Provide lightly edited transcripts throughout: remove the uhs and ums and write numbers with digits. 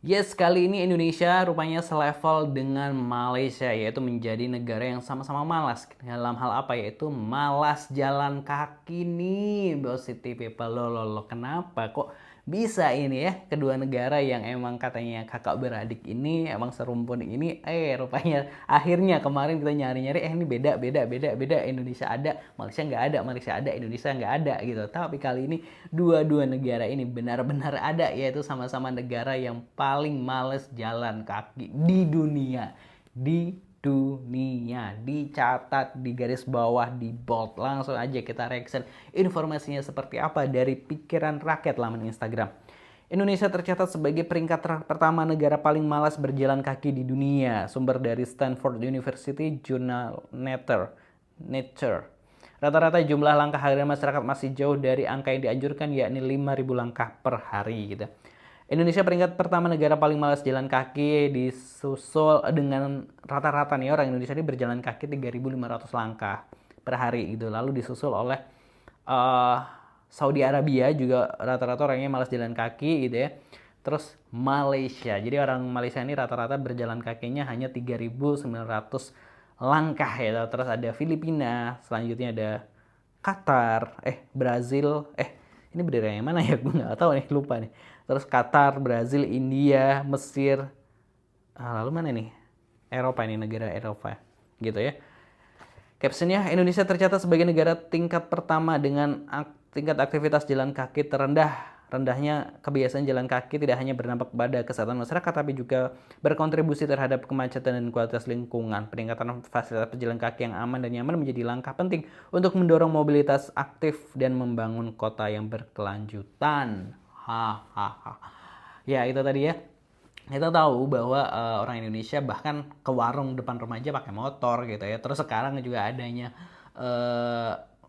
Yes, kali ini Indonesia rupanya selevel dengan Malaysia, yaitu menjadi negara yang sama-sama malas. Dalam hal apa? Yaitu malas jalan kaki nih, Bos City People. Loh, kenapa kok bisa ini ya? Kedua negara yang emang katanya kakak beradik ini, emang serumpun ini, rupanya akhirnya kemarin kita nyari-nyari, ini beda. Indonesia ada, Malaysia nggak ada, Malaysia ada, Indonesia nggak ada gitu. Tapi kali ini dua-dua negara ini benar-benar ada, yaitu sama-sama negara yang paling males jalan kaki di dunia. Dicatat di garis bawah, di bold. Langsung aja kita reaction informasinya seperti apa dari pikiran rakyat laman Instagram. Indonesia tercatat sebagai peringkat pertama negara paling malas berjalan kaki di dunia. Sumber dari Stanford University Journal Nature. Rata-rata jumlah langkah harian masyarakat masih jauh dari angka yang dianjurkan, yakni 5.000 langkah per hari gitu. Indonesia peringkat pertama negara paling malas jalan kaki, disusul dengan rata-rata nih orang Indonesia ini berjalan kaki 3.500 langkah per hari gitu. Lalu disusul oleh Saudi Arabia, juga rata-rata orangnya malas jalan kaki gitu ya. Terus Malaysia. Jadi orang Malaysia ini rata-rata berjalan kakinya hanya 3.900 langkah ya. Terus ada Filipina, selanjutnya ada Qatar, Brazil, ini bendera yang mana ya? Gue nggak tahu nih, lupa nih. Terus Qatar, Brazil, India, Mesir, lalu mana nih? Eropa, ini negara Eropa gitu ya. Captionnya, Indonesia tercatat sebagai negara tingkat pertama dengan tingkat aktivitas jalan kaki terendah. Rendahnya kebiasaan jalan kaki tidak hanya berdampak pada kesehatan masyarakat, tapi juga berkontribusi terhadap kemacetan dan kualitas lingkungan. Peningkatan fasilitas pejalan kaki yang aman dan nyaman menjadi langkah penting untuk mendorong mobilitas aktif dan membangun kota yang berkelanjutan. Ya, itu tadi ya. Kita tahu bahwa orang Indonesia bahkan ke warung depan rumah aja pakai motor gitu ya. Terus sekarang juga adanya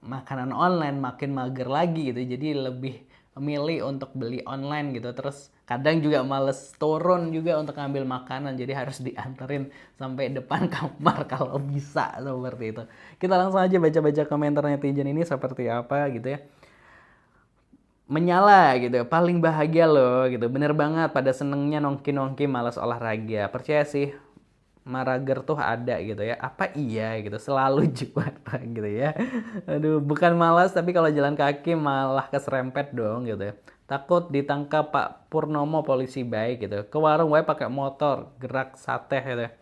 makanan online makin mager lagi gitu. Jadi lebih memilih untuk beli online gitu. Terus kadang juga males turun juga untuk ngambil makanan. Jadi harus dianterin sampai depan kamar kalau bisa, seperti itu. Kita langsung aja baca-baca komentar netizen ini seperti apa gitu ya. Menyala gitu, paling bahagia loh gitu, bener banget, pada senengnya nongki-nongki malas olahraga. Percaya sih, Marager tuh ada gitu ya, apa iya gitu, selalu juara gitu ya. Aduh, bukan malas tapi kalau jalan kaki malah keserempet dong gitu ya. Takut ditangkap Pak Purnomo polisi baik gitu, ke warung wae pakai motor, gerak sate gitu ya.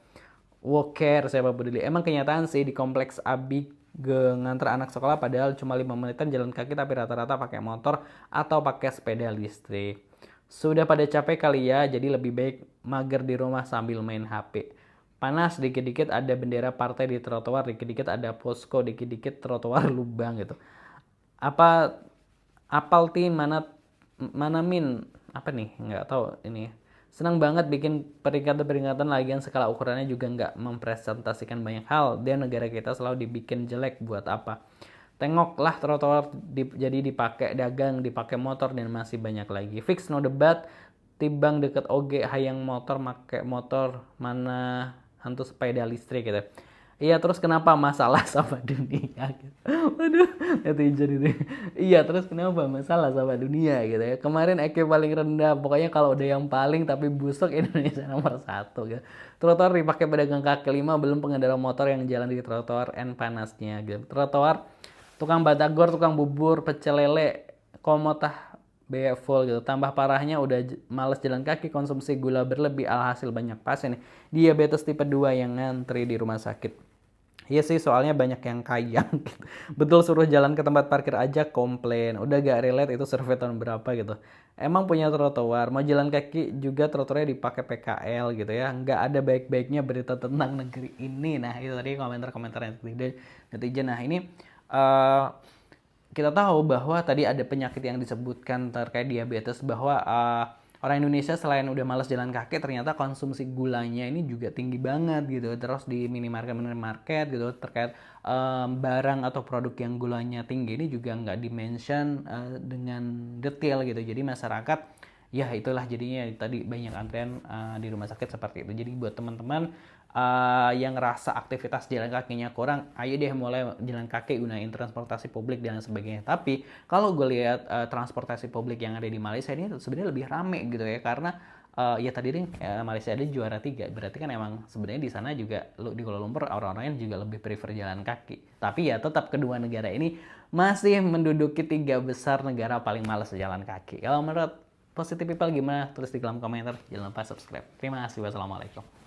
Woker, siapa peduli. Emang kenyataan sih di kompleks Abi nganter anak sekolah padahal cuma 5 menitan jalan kaki, tapi rata-rata pakai motor atau pakai sepeda listrik. Sudah pada capek kali ya, jadi lebih baik mager di rumah sambil main HP. Panas, dikit-dikit ada bendera partai di trotoar, dikit-dikit ada posko, dikit-dikit trotoar lubang gitu. Apa apal tim mana mana min apa nih, nggak tahu ini. Senang banget bikin peringatan-peringatan lagian skala ukurannya juga nggak mempresentasikan banyak hal, dan negara kita selalu dibikin jelek buat apa. Tengoklah trotoar jadi dipakai dagang, dipakai motor, dan masih banyak lagi. Fix no debat, tibang deket oge hayang motor make motor mana hantu sepeda listrik gitu. Iya, terus kenapa masalah sama dunia gitu. Waduh, netizen itu. Iya, terus kenapa masalah sama dunia gitu ya. Kemarin EQ paling rendah, pokoknya kalau udah yang paling tapi busuk, Indonesia nomor 1 gitu. Trotoar dipakai pedagang kaki lima, belum pengendara motor yang jalan di trotoar, panasnya gitu. Trotoar, tukang batagor, tukang bubur, pecel lele, komotah full gitu. Tambah parahnya udah males jalan kaki, konsumsi gula berlebih, alhasil banyak pasien nih diabetes tipe 2 yang ngantri di rumah sakit. Iya sih, soalnya banyak yang kayang gitu. Betul, suruh jalan ke tempat parkir aja komplain. Udah gak relate itu survei tahun berapa gitu. Emang punya trotoar, mau jalan kaki juga trotoarnya dipakai PKL gitu ya. Nggak ada baik-baiknya berita tentang negeri ini. Nah, itu tadi komentar-komentar netizen. Nah, ini kita tahu bahwa tadi ada penyakit yang disebutkan terkait diabetes, bahwa orang Indonesia selain udah malas jalan kaki, ternyata konsumsi gulanya ini juga tinggi banget gitu. Terus di minimarket gitu terkait barang atau produk yang gulanya tinggi ini juga nggak dimention dengan detail gitu. Jadi masyarakat, ya itulah jadinya tadi banyak antrian di rumah sakit seperti itu. Jadi buat teman-teman yang ngerasa aktivitas jalan kakinya kurang, ayo deh mulai jalan kaki, gunain transportasi publik dan sebagainya. Tapi kalau gue lihat transportasi publik yang ada di Malaysia ini sebenarnya lebih rame gitu ya, karena ya tadi ring Malaysia ada juara 3, berarti kan emang sebenarnya di sana juga di Kuala Lumpur orang-orangnya juga lebih prefer jalan kaki. Tapi ya tetap kedua negara ini masih menduduki 3 besar negara paling malas jalan kaki. Kalau menurut Positive People gimana? Tulis di kolom komentar. Jangan lupa subscribe. Terima kasih. Wassalamualaikum.